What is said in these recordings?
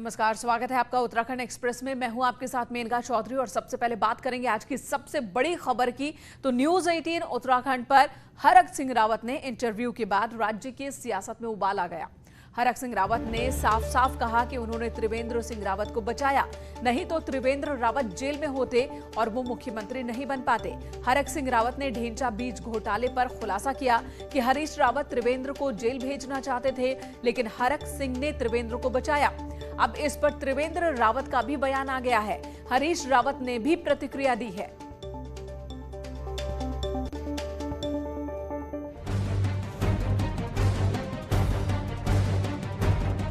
नमस्कार, स्वागत है आपका उत्तराखंड एक्सप्रेस में। मैं हूं आपके साथ मेनका चौधरी और सबसे पहले बात करेंगे आज की सबसे बड़ी खबर की। तो न्यूज 18 उत्तराखंड पर हरक सिंह रावत ने इंटरव्यू के बाद राज्य की सियासत में उबाल आ गया। हरक सिंह रावत ने साफ साफ कहा कि उन्होंने त्रिवेंद्र सिंह रावत को बचाया, नहीं तो त्रिवेंद्र रावत जेल में होते और वो मुख्यमंत्री नहीं बन पाते। हरक सिंह रावत ने ढेंचा बीज घोटाले पर खुलासा किया कि हरीश रावत त्रिवेंद्र को जेल भेजना चाहते थे, लेकिन हरक सिंह ने त्रिवेंद्र को बचाया। अब इस पर त्रिवेंद्र रावत का भी बयान आ गया है। हरीश रावत ने भी प्रतिक्रिया दी है।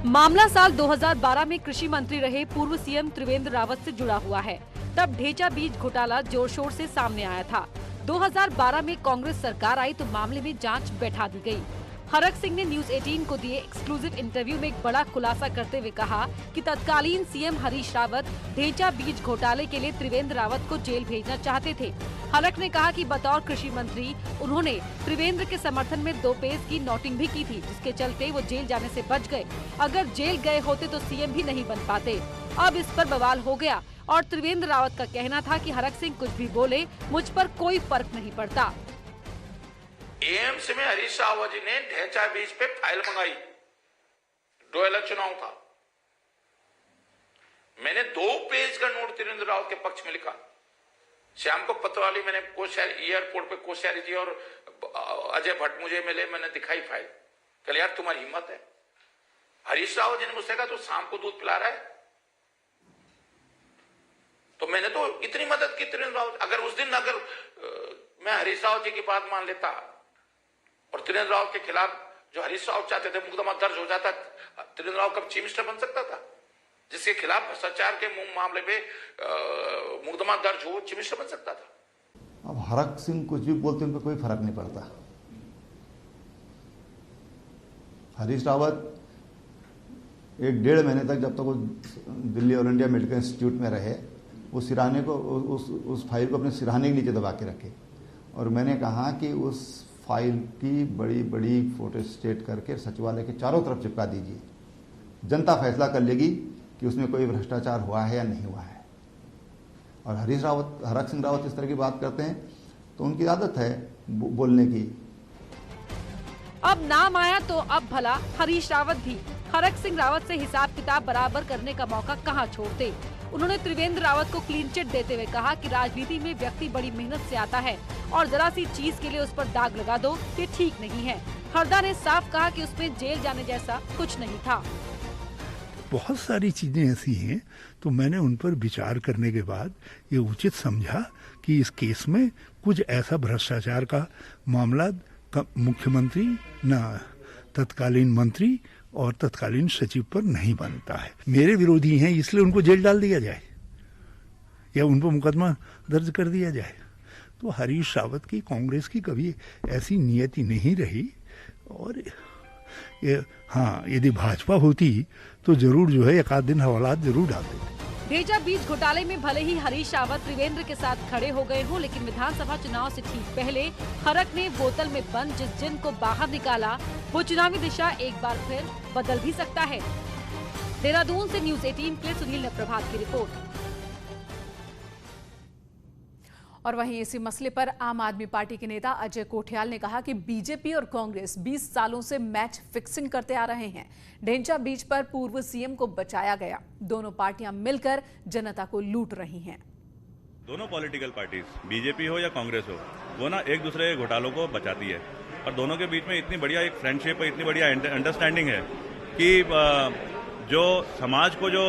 मामला साल 2012 में कृषि मंत्री रहे पूर्व सीएम त्रिवेंद्र रावत से जुड़ा हुआ है। तब ढेंचा बीज घोटाला जोर शोर से सामने आया था। 2012 में कांग्रेस सरकार आई तो मामले में जांच बैठा दी गई। हरक सिंह ने न्यूज 18 को दिए एक्सक्लूसिव इंटरव्यू में एक बड़ा खुलासा करते हुए कहा कि तत्कालीन सीएम हरीश रावत ढेंचा बीज घोटाले के लिए त्रिवेंद्र रावत को जेल भेजना चाहते थे। हरक ने कहा कि बतौर कृषि मंत्री उन्होंने त्रिवेंद्र के समर्थन में 2 पेज की नोटिंग भी की थी, जिसके चलते वो जेल जाने से बच गए। अगर जेल गए होते तो सीएम भी नहीं बन पाते। अब इस पर बवाल हो गया और त्रिवेंद्र रावत का कहना था कि हरक सिंह कुछ भी बोले, मुझ पर कोई फर्क नहीं पड़ता। एएमसी में हरीश रावत जी ने ढेंचा बीज पे फाइल मंगाई, 2 अलग चुनाव था। मैंने 2 पेज का नोट त्रिवेंद्र रावत के पक्ष में लिखा। श्याम को पतवाली मैंने कोश्यारी एयरपोर्ट पे कोश्यारी जी और अजय भट्ट मुझे मिले, मैंने दिखाई फाइल। कल यार तुम्हारी हिम्मत है। हरीश रावत जी ने मुझसे कहा तो शाम को दूध पिला रहा है। तो मैंने तो इतनी मदद की त्रिवेंद्र रावत। अगर उस दिन मैं हरीश रावत जी की बात मान लेता और त्रिवेंद्र रावत के खिलाफ जो हरीश रावत चाहते थे मुकदमा दर्ज हो जाता, त्रिवेंद्र रावत कब चीफ मिनिस्टर बन सकता था? जिसके खिलाफ भ्रष्टाचार के मामले पे मुकदमा दर्ज हो, चीफ मिनिस्टर बन सकता था। अब हरक सिंह कुछ भी बोलते उन पर कोई फर्क नहीं पड़ता। हरीश रावत 1-1.5 महीने तक जब तक वो Delhi all India medical institute में रहे, वो सिरहाने को उस फाइल को अपने सिरहाने के नीचे दबा के रखे। और मैंने कहा कि उस फाइल की बड़ी बड़ी फोटो स्टेट करके सचिवालय के चारों तरफ चिपका दीजिए। जनता फैसला कर लेगी कि उसमें कोई भ्रष्टाचार हुआ है या नहीं हुआ है। और हरक सिंह रावत इस तरह की बात करते हैं तो उनकी आदत है बोलने की। अब नाम आया तो अब भला हरीश रावत भी हरक सिंह रावत से हिसाब किताब बराबर करने का मौका कहां छोड़ते। उन्होंने त्रिवेंद्र रावत को क्लीन चिट देते हुए कहा कि राजनीति में व्यक्ति बड़ी मेहनत से आता है और जरा सी चीज के लिए उस पर दाग लगा दो, ये ठीक नहीं है। हरदा ने साफ कहा कि उसमें जेल जाने जैसा कुछ नहीं था। बहुत सारी चीजें ऐसी हैं तो मैंने उन पर विचार करने के बाद ये उचित समझा कि इस केस में कुछ ऐसा भ्रष्टाचार का मामला मुख्यमंत्री न तत्कालीन मंत्री और तत्कालीन सचिव पर नहीं बनता है। मेरे विरोधी हैं इसलिए उनको जेल डाल दिया जाए या उन पर मुकदमा दर्ज कर दिया जाए। तो हरीश रावत की कांग्रेस की कभी ऐसी नियति नहीं रही। और हाँ, यदि भाजपा होती तो जरूर जो है 1 आध दिन हवालात जरूर डाल देते। ढेंचा बीज घोटाले में भले ही हरीश रावत त्रिवेंद्र के साथ खड़े हो गए हों, लेकिन विधानसभा चुनाव से ठीक पहले हरक ने बोतल में बंद जिस जिन को बाहर निकाला, वो चुनावी दिशा एक बार फिर बदल भी सकता है। देहरादून से न्यूज 18 के लिए सुनील प्रभात की रिपोर्ट। और वहीं इसी मसले पर आम आदमी पार्टी के नेता अजय कोठियाल ने कहा कि बीजेपी और कांग्रेस 20 सालों से मैच फिक्सिंग करते आ रहे हैं। ढेंचा बीज पर पूर्व सीएम को बचाया गया। दोनों पार्टियां मिलकर जनता को लूट रही हैं। दोनों पॉलिटिकल पार्टीज, बीजेपी हो या कांग्रेस हो, वो ना एक दूसरे के घोटालों को बचाती है। और दोनों के बीच में इतनी बढ़िया एक फ्रेंडशिप है, इतनी बढ़िया अंडरस्टैंडिंग है कि जो समाज को जो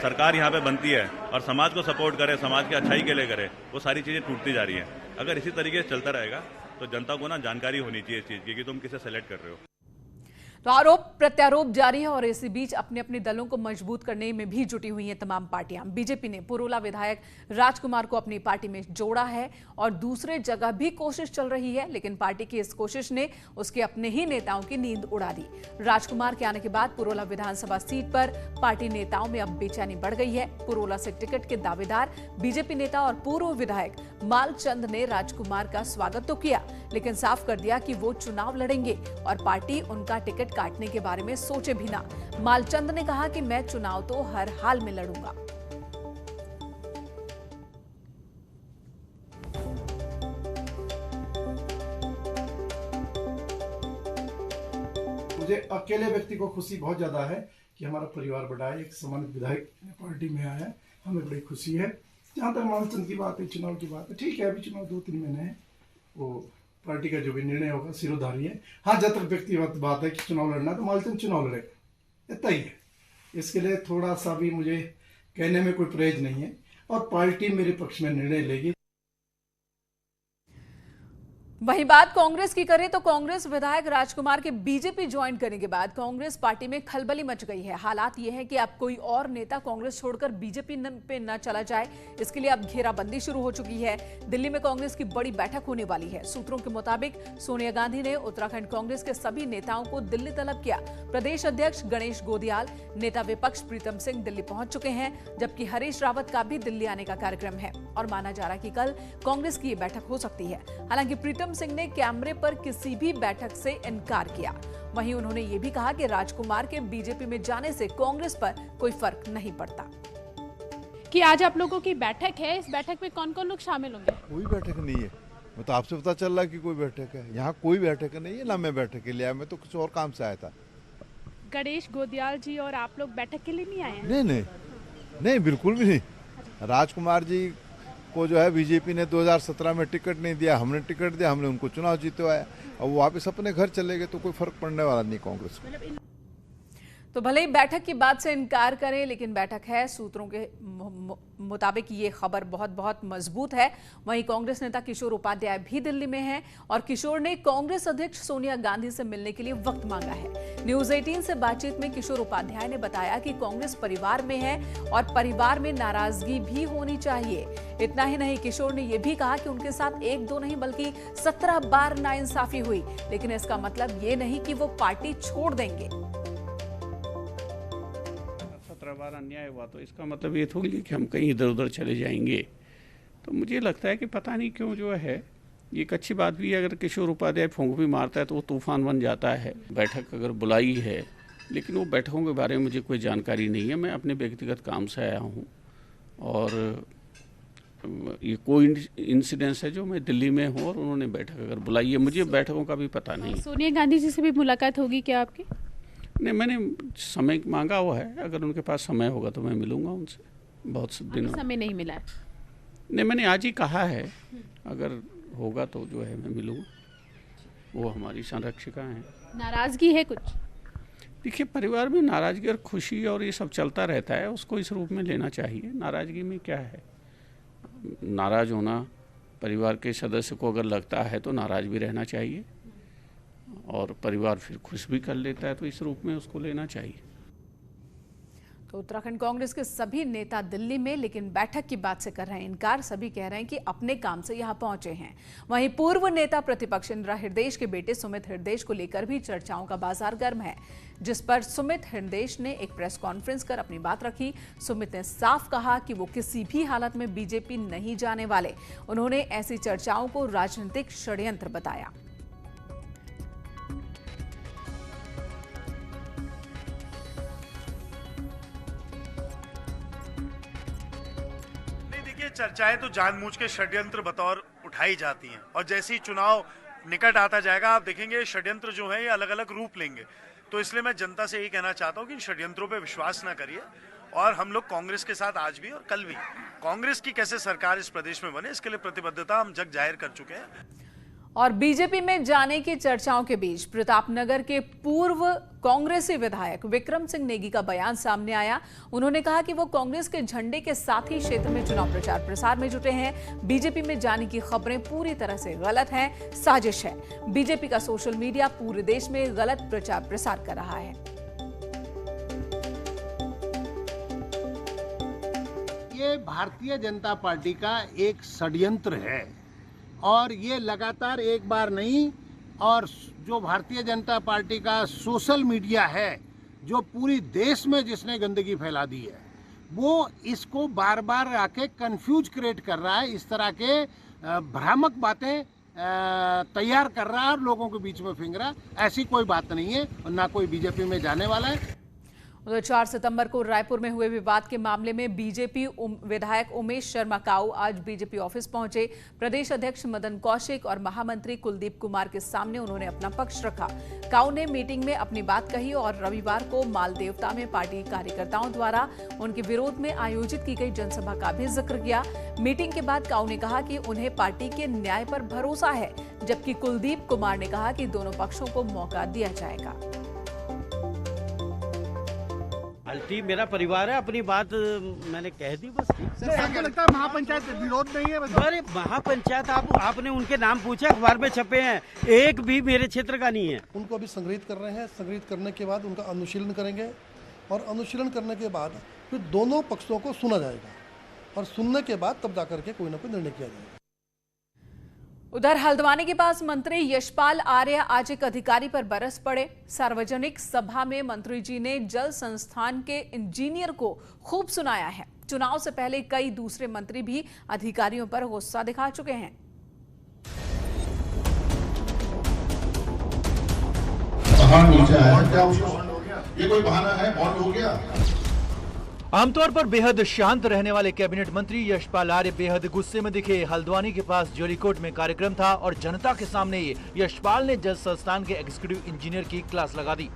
सरकार यहाँ पे बनती है और समाज को सपोर्ट करे, समाज की अच्छाई के लिए करे, वो सारी चीजें टूटती जा रही हैं। अगर इसी तरीके से चलता रहेगा तो जनता को ना जानकारी होनी चाहिए इस चीज की कि तुम किसे सेलेक्ट कर रहे हो। तो आरोप प्रत्यारोप जारी है और इसी बीच अपने अपने दलों को मजबूत करने में भी जुटी हुई हैं तमाम पार्टियां। बीजेपी ने पुरोला विधायक राजकुमार को अपनी पार्टी में जोड़ा है और दूसरे जगह भी कोशिश चल रही है, लेकिन पार्टी की इस कोशिश ने उसके अपने ही नेताओं की नींद उड़ा दी। राजकुमार के आने के बाद पुरोला विधानसभा सीट पर पार्टी नेताओं में अब बेचैनी बढ़ गई है। पुरोला से टिकट के दावेदार बीजेपी नेता और पूर्व विधायक मालचंद ने राजकुमार का स्वागत तो किया, लेकिन साफ कर दिया कि वो चुनाव लड़ेंगे और पार्टी उनका टिकट काटने के बारे में सोचे भी ना। मालचंद ने कहा कि मैं चुनाव तो हर हाल में लड़ूंगा। मुझे अकेले व्यक्ति को खुशी बहुत ज्यादा है कि हमारा परिवार बढ़ा है, एक सम्मानित विधायक पार्टी में आया है, हमें बड़ी खुशी है। जहाँ तक मालचंद की बात है, चुनाव की बात है, ठीक है, अभी चुनाव 2-3 महीने हैं, वो पार्टी का जो भी निर्णय होगा सिरोधारी है। हाँ, जब तक व्यक्तिगत बात है कि चुनाव लड़ना तो मालचंद चुनाव लड़ेगा, इतना ही है। इसके लिए थोड़ा सा भी मुझे कहने में कोई परहेज नहीं है और पार्टी मेरे पक्ष में निर्णय लेगी। वहीं बात कांग्रेस की करें तो कांग्रेस विधायक राजकुमार के बीजेपी ज्वाइन करने के बाद कांग्रेस पार्टी में खलबली मच गई है। हालात ये है कि अब कोई और नेता कांग्रेस छोड़कर बीजेपी पे न चला जाए, इसके लिए अब घेराबंदी शुरू हो चुकी है। दिल्ली में कांग्रेस की बड़ी बैठक होने वाली है। सूत्रों के मुताबिक सोनिया गांधी ने उत्तराखंड कांग्रेस के सभी नेताओं को दिल्ली तलब किया। प्रदेश अध्यक्ष गणेश गोदियाल, नेता विपक्ष प्रीतम सिंह दिल्ली पहुंच चुके हैं, जबकि हरीश रावत का भी दिल्ली आने का कार्यक्रम है और माना जा रहा कि कल कांग्रेस की ये बैठक हो सकती है। हालांकि प्रीतम सिंह ने कैमरे पर किसी भी बैठक से इनकार किया। वहीं उन्होंने ये भी कहा कि राजकुमार के बीजेपी में जाने से कांग्रेस पर कोई फर्क नहीं पड़ता। कि आज आप लोगों की बैठक है, इस बैठक में कौन कौन लोग शामिल होंगे? कोई बैठक नहीं है, मैं तो आपसे पता चल रहा है कि कोई बैठक है। यहाँ कोई बैठक नहीं है, ना मैं बैठक के लिए आया, मैं तो कुछ और काम से आया था। गणेश गोदियाल जी और आप लोग बैठक के लिए नहीं आए हैं? नहीं, बिल्कुल भी नहीं। राजकुमार जी को जो है बीजेपी ने 2017 में टिकट नहीं दिया, हमने टिकट दिया, हमने उनको चुनाव जीतवाया, अब वो वापस अपने घर चले गए, तो कोई फर्क पड़ने वाला नहीं कांग्रेस को। तो भले ही बैठक की बात से इनकार करें, लेकिन बैठक है। सूत्रों के मुताबिक ये खबर बहुत बहुत मजबूत है। वहीं कांग्रेस नेता किशोर उपाध्याय भी दिल्ली में हैं और किशोर ने कांग्रेस अध्यक्ष सोनिया गांधी से मिलने के लिए वक्त मांगा है। न्यूज 18 से बातचीत में किशोर उपाध्याय ने बताया कि कांग्रेस परिवार में है और परिवार में नाराजगी भी होनी चाहिए। इतना ही नहीं, किशोर ने यह भी कहा कि उनके साथ 1-2 नहीं बल्कि 17 बार नाइंसाफी हुई, लेकिन इसका मतलब ये नहीं कि वो पार्टी छोड़ देंगे। 17 बार अन्याय हुआ तो इसका मतलब ये थोड़ी कि हम कहीं इधर उधर चले जाएंगे। तो मुझे लगता है कि पता नहीं क्यों जो है, ये एक अच्छी बात भी है, अगर किशोर उपाध्याय फूंक भी मारता है तो वो तूफान बन जाता है। बैठक अगर बुलाई है, लेकिन वो बैठकों के बारे में मुझे कोई जानकारी नहीं है। मैं अपने व्यक्तिगत काम से आया हूँ और ये कोई इंसिडेंस है जो मैं दिल्ली में हूँ और उन्होंने बैठक अगर बुलाई है, मुझे बैठकों का भी पता नहीं। सोनिया गांधी जी से भी मुलाकात होगी क्या आपकी? नहीं, मैंने समय मांगा हुआ है, अगर उनके पास समय होगा तो मैं मिलूंगा उनसे। बहुत दिनों समय नहीं मिला है। नहीं, मैंने आज ही कहा है, अगर होगा तो जो है मैं मिलूंगा। वो हमारी संरक्षिका हैं। नाराजगी है कुछ? देखिए, परिवार में नाराजगी और खुशी और ये सब चलता रहता है, उसको इस रूप में लेना चाहिए। नाराजगी में क्या है? नाराज होना, परिवार के सदस्य को अगर लगता है तो नाराज भी रहना चाहिए और परिवार फिर खुश भी कर लेता है, तो इस रूप में उसको लेना चाहिए। तो उत्तराखंड कांग्रेस के सभी नेता दिल्ली में, लेकिन बैठक की बात से कर रहे हैं इनकार। सभी कह रहे हैं कि अपने काम से यहां पहुंचे हैं। वहीं पूर्व नेता प्रतिपक्ष इंदिरा हृदयेश के बेटे सुमित हृदयेश को लेकर भी चर्चाओं का बाजार गर्म है, जिस पर सुमित हृदयेश ने एक प्रेस कॉन्फ्रेंस कर अपनी बात रखी। सुमित ने साफ कहा कि वो किसी भी हालत में बीजेपी नहीं जाने वाले। उन्होंने ऐसी चर्चाओं को राजनीतिक षड्यंत्र बताया। चर्चाएं तो जानबूझ के षड्यंत्र बतौर उठाई जाती हैं और जैसे ही चुनाव निकट आता जाएगा आप देखेंगे षड्यंत्र जो है ये अलग अलग रूप लेंगे। तो इसलिए मैं जनता से यही कहना चाहता हूं कि इन षड्यंत्रों पे विश्वास ना करिए और हम लोग कांग्रेस के साथ आज भी और कल भी, कांग्रेस की कैसे सरकार इस प्रदेश में बने इसके लिए प्रतिबद्धता हम जग जाहिर कर चुके हैं। और बीजेपी में जाने की चर्चाओं के बीच प्रतापनगर के पूर्व कांग्रेसी विधायक विक्रम सिंह नेगी का बयान सामने आया। उन्होंने कहा कि वो कांग्रेस के झंडे के साथ ही क्षेत्र में चुनाव प्रचार प्रसार में जुटे हैं। बीजेपी में जाने की खबरें पूरी तरह से गलत हैं, साजिश है। बीजेपी का सोशल मीडिया पूरे देश में गलत प्रचार प्रसार कर रहा है। ये भारतीय जनता पार्टी का एक षड्यंत्र है और ये लगातार एक बार नहीं, और जो भारतीय जनता पार्टी का सोशल मीडिया है जो पूरी देश में जिसने गंदगी फैला दी है, वो इसको बार बार आके कंफ्यूज क्रिएट कर रहा है। इस तरह के भ्रामक बातें तैयार कर रहा है और लोगों के बीच में फेंक रहा है। ऐसी कोई बात नहीं है और ना कोई बीजेपी में जाने वाला है। उधर 4 सितंबर को रायपुर में हुए विवाद के मामले में बीजेपी विधायक उमेश शर्मा काऊ आज बीजेपी ऑफिस पहुंचे। प्रदेश अध्यक्ष मदन कौशिक और महामंत्री कुलदीप कुमार के सामने उन्होंने अपना पक्ष रखा। काऊ ने मीटिंग में अपनी बात कही और रविवार को मालदेवता में पार्टी कार्यकर्ताओं द्वारा उनके विरोध में आयोजित की गई जनसभा का भी जिक्र किया। मीटिंग के बाद काऊ ने कहा कि उन्हें पार्टी के न्याय पर भरोसा है, जबकि कुलदीप कुमार ने कहा कि दोनों पक्षों को मौका दिया जाएगा। पार्टी मेरा परिवार है, अपनी बात मैंने कह दी बस। आपको लगता है महापंचायत विरोध नहीं है? अरे महापंचायत आपने उनके नाम पूछे, अखबार में छपे हैं, एक भी मेरे क्षेत्र का नहीं है। उनको अभी संग्रहित कर रहे हैं। संग्रहित करने के बाद उनका अनुशीलन करेंगे और अनुशीलन करने के बाद फिर दोनों पक्षों को सुना जाएगा और सुनने के बाद तब जाकर के कोई ना कोई निर्णय किया जाएगा। उधर हल्द्वानी के पास मंत्री यशपाल आर्य आज एक अधिकारी पर बरस पड़े। सार्वजनिक सभा में मंत्री जी ने जल संस्थान के इंजीनियर को खूब सुनाया है। चुनाव से पहले कई दूसरे मंत्री भी अधिकारियों पर गुस्सा दिखा चुके हैं। ये कोई बहाना है? बॉन्ड हो गया। आमतौर पर बेहद शांत रहने वाले कैबिनेट मंत्री यशपाल आर्य बेहद गुस्से में दिखे। हल्द्वानी के पास जोलीकोट में कार्यक्रम था और जनता के सामने यशपाल ने जल संस्थान के एग्जीक्यूटिव इंजीनियर की क्लास लगा दी।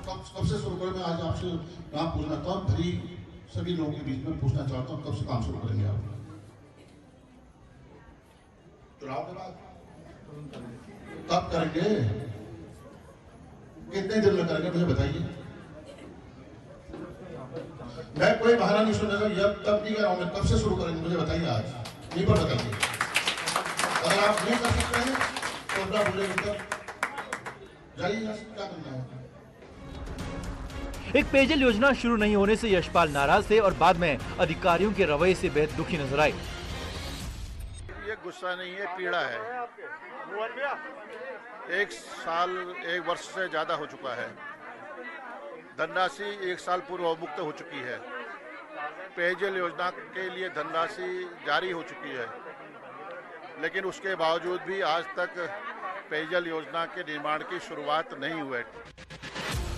कब से शुरू करें? मैं आज आपसे काम पूछना था, भरी सभी लोगों के बीच में पूछना चाहता हूँ, कब से काम शुरू करेंगे आप? चुनाव के बाद कब करेंगे? कितने दिन में करेंगे मुझे बताइए। मैं कोई बहाना नहीं सुनेगा, यह तब नहीं कर रहा हूं, मैं कब से शुरू करेंगे मुझे बताइए, आज नहीं पर बताइए। अगर आप नहीं कर सकते हैं तो अपना बोलेंगे, जाइए, क्या करना है। एक पेयजल योजना शुरू नहीं होने से यशपाल नाराज थे और बाद में अधिकारियों के रवैये से बेहद दुखी नजर आए। ये गुस्सा नहीं है, पीड़ा है। 1 साल 1 वर्ष से ज्यादा हो चुका है। धनराशि 1 साल पूर्व अवमुक्त हो चुकी है। पेयजल योजना के लिए धनराशि जारी हो चुकी है, लेकिन उसके बावजूद भी आज तक पेयजल योजना के निर्माण की शुरुआत नहीं हुई।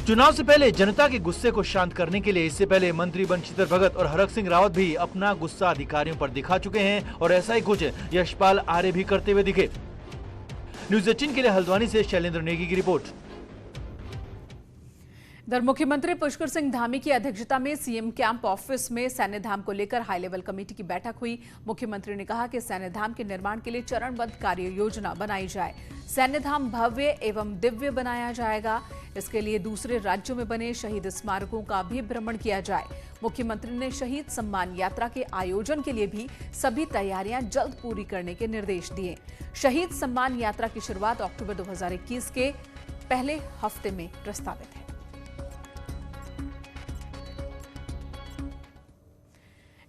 चुनाव से पहले जनता के गुस्से को शांत करने के लिए इससे पहले मंत्री बंशीधर भगत और हरक सिंह रावत भी अपना गुस्सा अधिकारियों पर दिखा चुके हैं और ऐसा ही कुछ यशपाल आर्य भी करते हुए दिखे। न्यूज़ 18 के लिए हल्द्वानी से शैलेंद्र नेगी की रिपोर्ट। इधर मुख्यमंत्री पुष्कर सिंह धामी की अध्यक्षता में सीएम कैंप ऑफिस में सैन्यधाम को लेकर हाई लेवल कमेटी की बैठक हुई। मुख्यमंत्री ने कहा कि सैन्यधाम के निर्माण के लिए चरणबद्ध कार्य योजना बनाई जाए। सैन्यधाम भव्य एवं दिव्य बनाया जाएगा। इसके लिए दूसरे राज्यों में बने शहीद स्मारकों का भी भ्रमण किया जाए। मुख्यमंत्री ने शहीद सम्मान यात्रा के आयोजन के लिए भी सभी तैयारियां जल्द पूरी करने के निर्देश दिए। शहीद सम्मान यात्रा की शुरुआत अक्टूबर 2021 के पहले हफ्ते में प्रस्तावित है।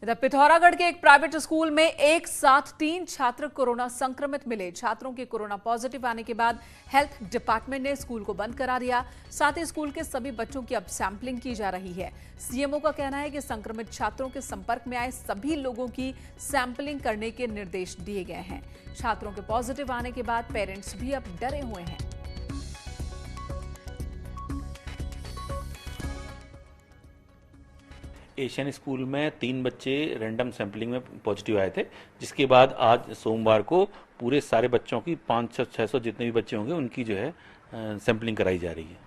इधर पिथौरागढ़ के एक प्राइवेट स्कूल में एक साथ 3 छात्र कोरोना संक्रमित मिले। छात्रों के कोरोना पॉजिटिव आने के बाद हेल्थ डिपार्टमेंट ने स्कूल को बंद करा दिया। साथ ही स्कूल के सभी बच्चों की अब सैंपलिंग की जा रही है। सीएमओ का कहना है कि संक्रमित छात्रों के संपर्क में आए सभी लोगों की सैंपलिंग करने के निर्देश दिए गए हैं। छात्रों के पॉजिटिव आने के बाद पेरेंट्स भी अब डरे हुए हैं। एशियन स्कूल में 3 बच्चे रैंडम सैंपलिंग में पॉजिटिव आए थे, जिसके बाद आज सोमवार को पूरे सारे बच्चों की 500-600 जितने भी बच्चे होंगे उनकी जो है सैंपलिंग कराई जा रही है।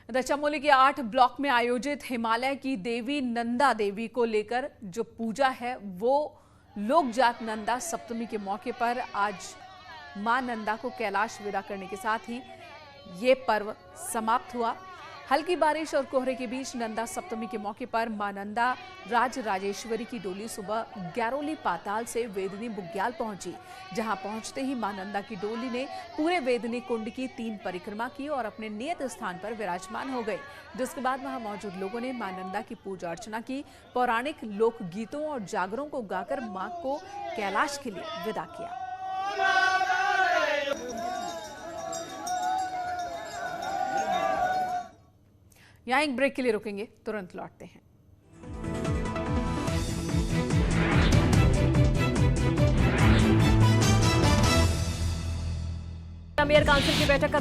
इधर चमोली के 8 ब्लॉक में आयोजित हिमालय की देवी नंदा देवी को लेकर जो पूजा है वो लोकजात नंदा सप्तमी के मौके पर आज मां नंदा को कैलाश विदा करने के साथ ही ये पर्व समाप्त हुआ। हल्की बारिश और कोहरे के बीच नंदा सप्तमी के मौके पर मां नंदा राज राजेश्वरी की डोली सुबह गैरोली पाताल से वेदनी बुग्याल पहुंची। जहां पहुंचते ही मां नंदा की डोली ने पूरे वेदनी कुंड की 3 परिक्रमा की और अपने नियत स्थान पर विराजमान हो गए, जिसके बाद वहां मौजूद लोगों ने मां नंदा की पूजा अर्चना की। पौराणिक लोक गीतों और जागरों को गाकर मां को कैलाश के लिए विदा किया। यहाँ एक ब्रेक के लिए रुकेंगे, तुरंत लौटते हैं। मेयर काउंसिल की बैठक का